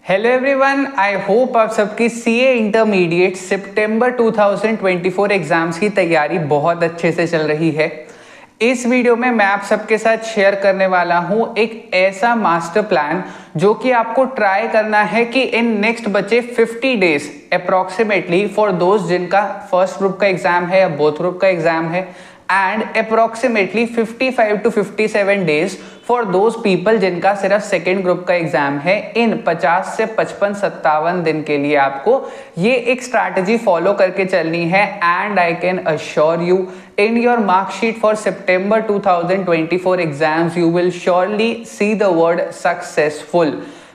Hello everyone, I hope आप सबकी CA intermediate सितंबर 2024 exams की तैयारी बहुत अच्छे से चल रही है। इस वीडियो में मैं आप सबके साथ शेयर करने वाला हूं एक ऐसा मास्टर प्लान जो कि आपको ट्राई करना है कि इन नेक्स्ट बचे 50 डेज अप्रोक्सीमेटली फॉर दोस्त जिनका फर्स्ट ग्रुप का एग्जाम है या बोथ ग्रुप का एग्जाम है, and approximately 55 to 57 days for those people जिनका सिर्फ सेकेंड ग्रुप का एग्जाम है। इन 50 से 55-57 दिन के लिए आपको ये एक स्ट्रैटेजी फॉलो करके चलनी है, and I can assure you in your mark sheet for September 2024 exams you will surely see the word successful,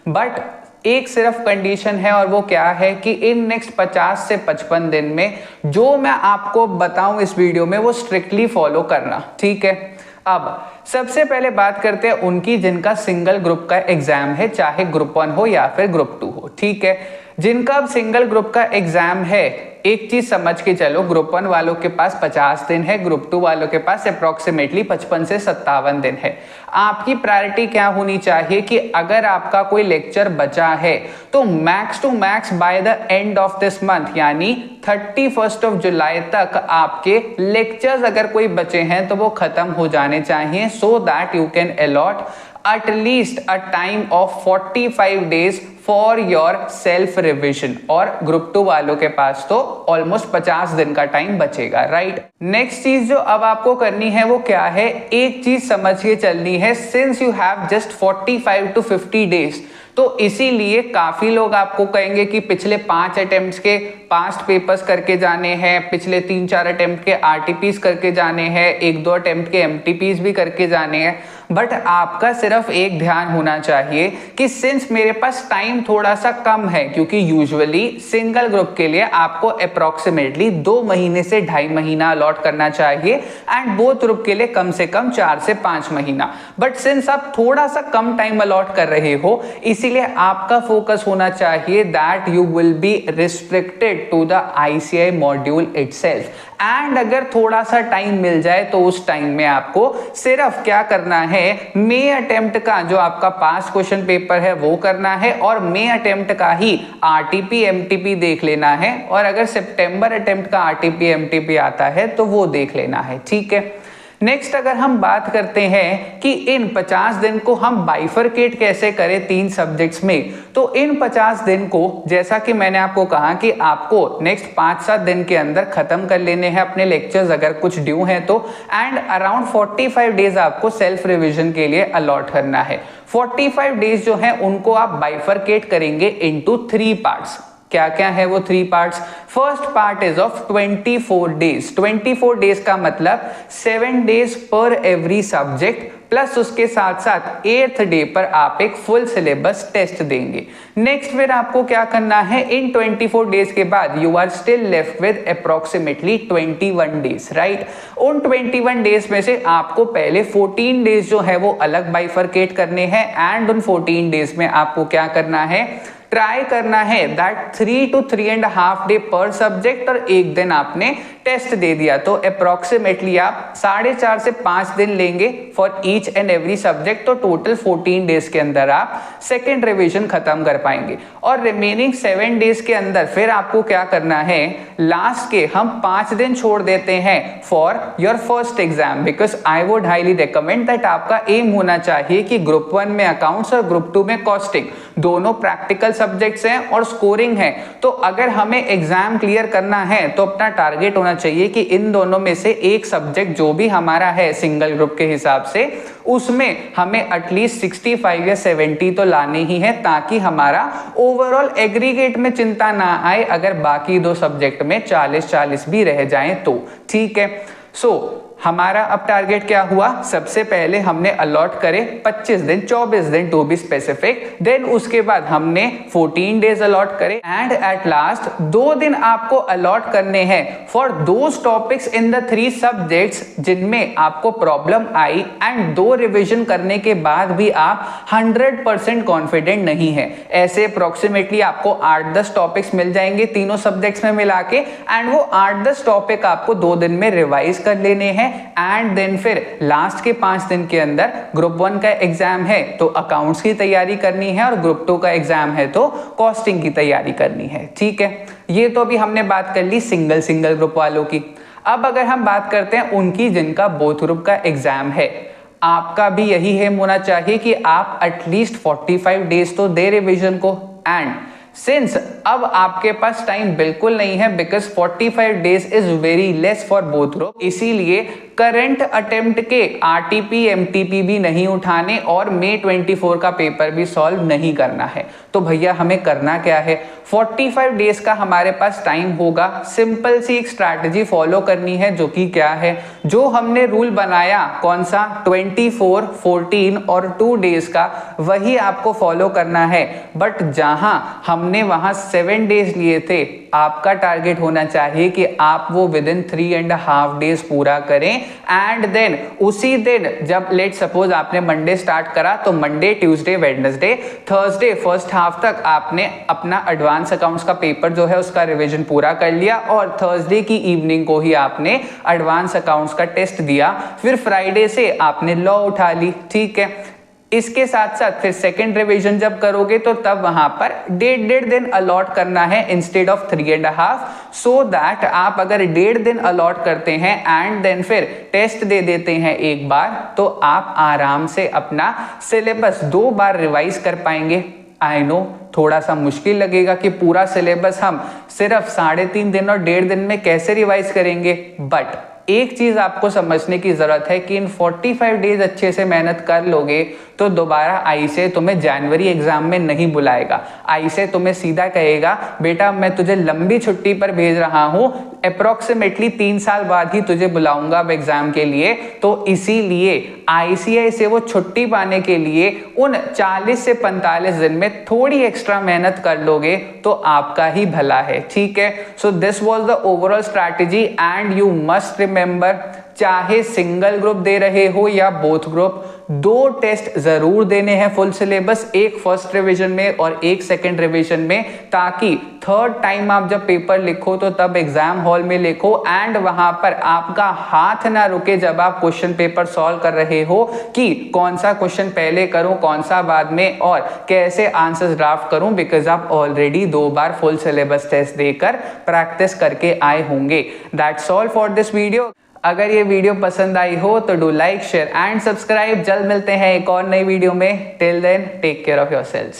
but एक सिर्फ कंडीशन है और वो क्या है कि इन नेक्स्ट 50 से 55 दिन में जो मैं आपको बताऊं इस वीडियो में वो स्ट्रिक्टली फॉलो करना, ठीक है। अब सबसे पहले बात करते हैं उनकी जिनका सिंगल ग्रुप का एग्जाम है, चाहे ग्रुप 1 हो या फिर ग्रुप 2 हो, ठीक है। जिनका अब सिंगल ग्रुप का एग्जाम है, एक चीज समझ के चलो, ग्रुप 1 वालों के पास 50 दिन है, ग्रुप 2 वालों के पास अप्रोक्सीमेटली 55 से 57 दिन है। आपकी प्रायोरिटी क्या होनी चाहिए कि अगर आपका कोई लेक्चर बचा है तो max to max by the end of this month यानी 31 जुलाई तक आपके लेक्चर्स अगर कोई बचे हैं तो वो खत्म हो जाने चाहिए, so that you can allot at least a time of 45 days for your self revision। और ग्रुप 2 वालों के पास तो ऑलमोस्ट 50 दिन का टाइम बचेगा, राइट। नेक्स्ट चीज जो अब आपको करनी है वो क्या है, एक चीज समझ के चलनी है, since you have just 45 to 50 days, तो इसीलिए काफी लोग आपको कहेंगे कि पिछले 5 अटेम्प्ट्स के पास्ट पेपर्स करके जाने हैं, पिछले 3-4 अटेम्प्ट के आरटीपीस करके जाने हैं, 1-2 अटेम्प्ट के एमटीपीस भी करके जाने हैं। बट आपका सिर्फ एक ध्यान होना चाहिए कि सिंस मेरे पास टाइम थोड़ा सा कम है, क्योंकि यूजुअली सिंगल ग्रुप के लिए आपको अप्रोक्सीमेटली 2 महीने से 2.5 महीना अलॉट करना चाहिए, एंड बोथ ग्रुप के लिए कम से कम 4 से 5 महीना। बट सिंस आप थोड़ा सा कम टाइम अलॉट कर रहे हो, इसीलिए आपका फोकस होना चाहिए that you will be restricted to the ICI module itself. And अगर थोड़ा सा टाइम मिल जाए तो उस टाइम में आपको सिर्फ क्या करना है, मे अटेम्प्ट का जो आपका पास क्वेश्चन पेपर है वो करना है, और मे अटेम्प्ट का ही आरटीपी एमटीपी देख लेना है, और अगर सितंबर अटेम्प्ट का आरटीपी एमटीपी आता है तो वो देख लेना है, ठीक है। नेक्स्ट अगर हम बात करते हैं कि इन 50 दिन को हम बाइफरकेट कैसे करें 3 सब्जेक्ट्स में, तो इन 50 दिन को जैसा कि मैंने आपको कहा कि आपको नेक्स्ट 5-7 दिन के अंदर खत्म कर लेने हैं अपने लेक्चर्स अगर कुछ ड्यू हैं तो, एंड अराउंड 45 डेज आपको सेल्फ रिविजन के लिए अलॉट करना है। 45 डेज जो है उनको आप बाइफरकेट करेंगे इनटू 3 पार्ट्स। क्या क्या है वो 3 parts? First part is of 24 days. 24 days का मतलब 7 डेज पर एवरी सब्जेक्ट, प्लस उसके साथ साथ 8th डे पर आप एक फुल सिलेबस टेस्ट देंगे। नेक्स्ट फिर आपको क्या करना है, इन 24 डेज के बाद you are still left with approximately 21 days, right. उन 21 डेज में से आपको पहले 14 डेज जो है वो अलग बाइफरकेट करने हैं, एंड उन 14 डेज में आपको क्या करना है, ट्राई करना है दैट 3 to 3.5 डे पर सब्जेक्ट, और एक दिन आपने टेस्ट दे दिया तो अप्रोक्सीमेटली आप 4.5 से 5 दिन लेंगे for each and every subject, तो टोटल 14 डेज के अंदर आप सेकेंड रिवीजन खत्म कर पाएंगे। और रिमेनिंग 7 डेज के अंदर फिर आपको क्या करना है, लास्ट के हम 5 दिन छोड़ देते हैं for your first exam, because I would highly recommend that आपका एम होना चाहिए कि ग्रुप 1 में अकाउंट्स और ग्रुप 2 में कॉस्टिंग दोनों प्रैक्टिकल सब्जेक्ट्स हैं और स्कोरिंग है, तो अगर हमें एग्जाम क्लियर करना है तो अपना टारगेट होना चाहिए कि इन दोनों में से एक सब्जेक्ट जो भी हमारा है सिंगल ग्रुप के हिसाब से उसमें हमें एटलीस्ट 65 या 70 तो लाने ही है, ताकि हमारा ओवरऑल एग्रीगेट में चिंता ना आए अगर बाकी 2 सब्जेक्ट में 40-40 भी रह जाएं तो, ठीक है। सो हमारा अब टारगेट क्या हुआ, सबसे पहले हमने अलॉट करे 25 दिन 24 दिन टू बी स्पेसिफिक, देन उसके बाद हमने 14 डेज अलॉट करे, एंड एट लास्ट 2 दिन आपको अलॉट करने हैं for those topics in the 3 subjects जिनमें आपको प्रॉब्लम आई, एंड 2 रिविजन करने के बाद भी आप 100% कॉन्फिडेंट नहीं है। ऐसे अप्रोक्सीमेटली आपको 8-10 टॉपिक्स मिल जाएंगे तीनों सब्जेक्ट्स में मिला के, एंड वो 8-10 टॉपिक आपको 2 दिन में रिवाइज कर लेने हैं, एंड देन फिर लास्ट के 5 दिन के अंदर ग्रुप 1 का एग्जाम है तो अकाउंट्स की तैयारी करनी है, और ग्रुप 2 का एग्जाम है तो कॉस्टिंग की तैयारी करनी है। ठीक है, ये तो अभी हमने बात कर ली सिंगल ग्रुप वालों की। अब अगर हम बात करते हैं उनकी जिनका बोथ ग्रुप का एग्जाम है, आपका भी यही एम होना चाहिए कि आप एटलीस्ट 45 डेज तो दे रिवीजन को। एंड सिंस अब आपके पास टाइम बिल्कुल नहीं है, because 45 days is very less for both group, इसीलिए करंट अटेम्प्ट के आरटीपी एमटीपी भी नहीं उठाने और मई 24 का पेपर भी सॉल्व नहीं करना है। तो भैया हमें करना क्या है, 45 डेज का हमारे पास टाइम होगा, सिंपल सी एक स्ट्रैटेजी फॉलो करनी है, जो कि क्या है, जो हमने रूल बनाया कौन सा 24, 14 और 2 डेज का, वही आपको फॉलो करना है। बट जहां हमने वहां 7 डेज लिए थे, आपका टारगेट होना चाहिए कि आप वो विद इन 3.5 डेज पूरा करें। एंड देन उसी दिन जब लेट सपोज आपने मंडे स्टार्ट करा तो Monday, Tuesday, Wednesday, Thursday first half तक आपने अपना एडवांस अकाउंट्स का पेपर जो है उसका रिवीजन पूरा कर लिया, और थर्सडे की इवनिंग को ही आपने एडवांस अकाउंट्स का टेस्ट दिया। फिर फ्राइडे से आपने लॉ उठा ली। ठीक है, इसके साथ साथ फिर सेकेंड रिवीजन जब करोगे तो तब वहां पर 1.5 दिन अलॉट करना है इंस्टेड ऑफ 3.5, सो दैट आप अगर 1.5 दिन अलॉट करते हैं एंड देन फिर टेस्ट दे देते हैं एक बार, तो आप आराम से अपना सिलेबस 2 बार रिवाइज कर पाएंगे। आई नो थोड़ा सा मुश्किल लगेगा कि पूरा सिलेबस हम सिर्फ 3.5 दिन और 1.5 दिन में कैसे रिवाइज करेंगे, बट एक चीज आपको समझने की जरूरत है कि इन 45 डेज अच्छे से मेहनत कर लोगे तो दोबारा आईसीए तुम्हें जनवरी एग्जाम में नहीं बुलाएगा। आईसीए तुम्हें सीधा कहेगा बेटा मैं तुझे लंबी छुट्टी पर भेज रहा हूं, अप्रोक्सीमेटली 3 साल बाद ही तुझे बुलाऊंगा अब एग्जाम के लिए। तो इसीलिए आईसीए से वो छुट्टी पाने के लिए उन 40 से 45 दिन में थोड़ी एक्स्ट्रा मेहनत कर लोगे तो आपका ही भला है। ठीक है, so this was the overall strategy and you must remember, चाहे सिंगल ग्रुप दे रहे हो या बोथ ग्रुप, 2 टेस्ट जरूर देने हैं फुल सिलेबस, एक फर्स्ट रिवीजन में और एक सेकंड रिवीजन में, ताकि थर्ड टाइम आप जब पेपर लिखो तो तब एग्जाम हॉल में लिखो एंड वहां पर आपका हाथ ना रुके जब आप क्वेश्चन पेपर सॉल्व कर रहे हो कि कौन सा क्वेश्चन पहले करूं कौन सा बाद में और कैसे आंसर्स ड्राफ्ट करूं, बिकॉज आप ऑलरेडी 2 बार फुल सिलेबस टेस्ट देकर प्रैक्टिस करके आए होंगे। That's all for this video. अगर ये वीडियो पसंद आई हो तो do like, share and subscribe. जल्द मिलते हैं एक और नई वीडियो में। Till then take care of yourselves.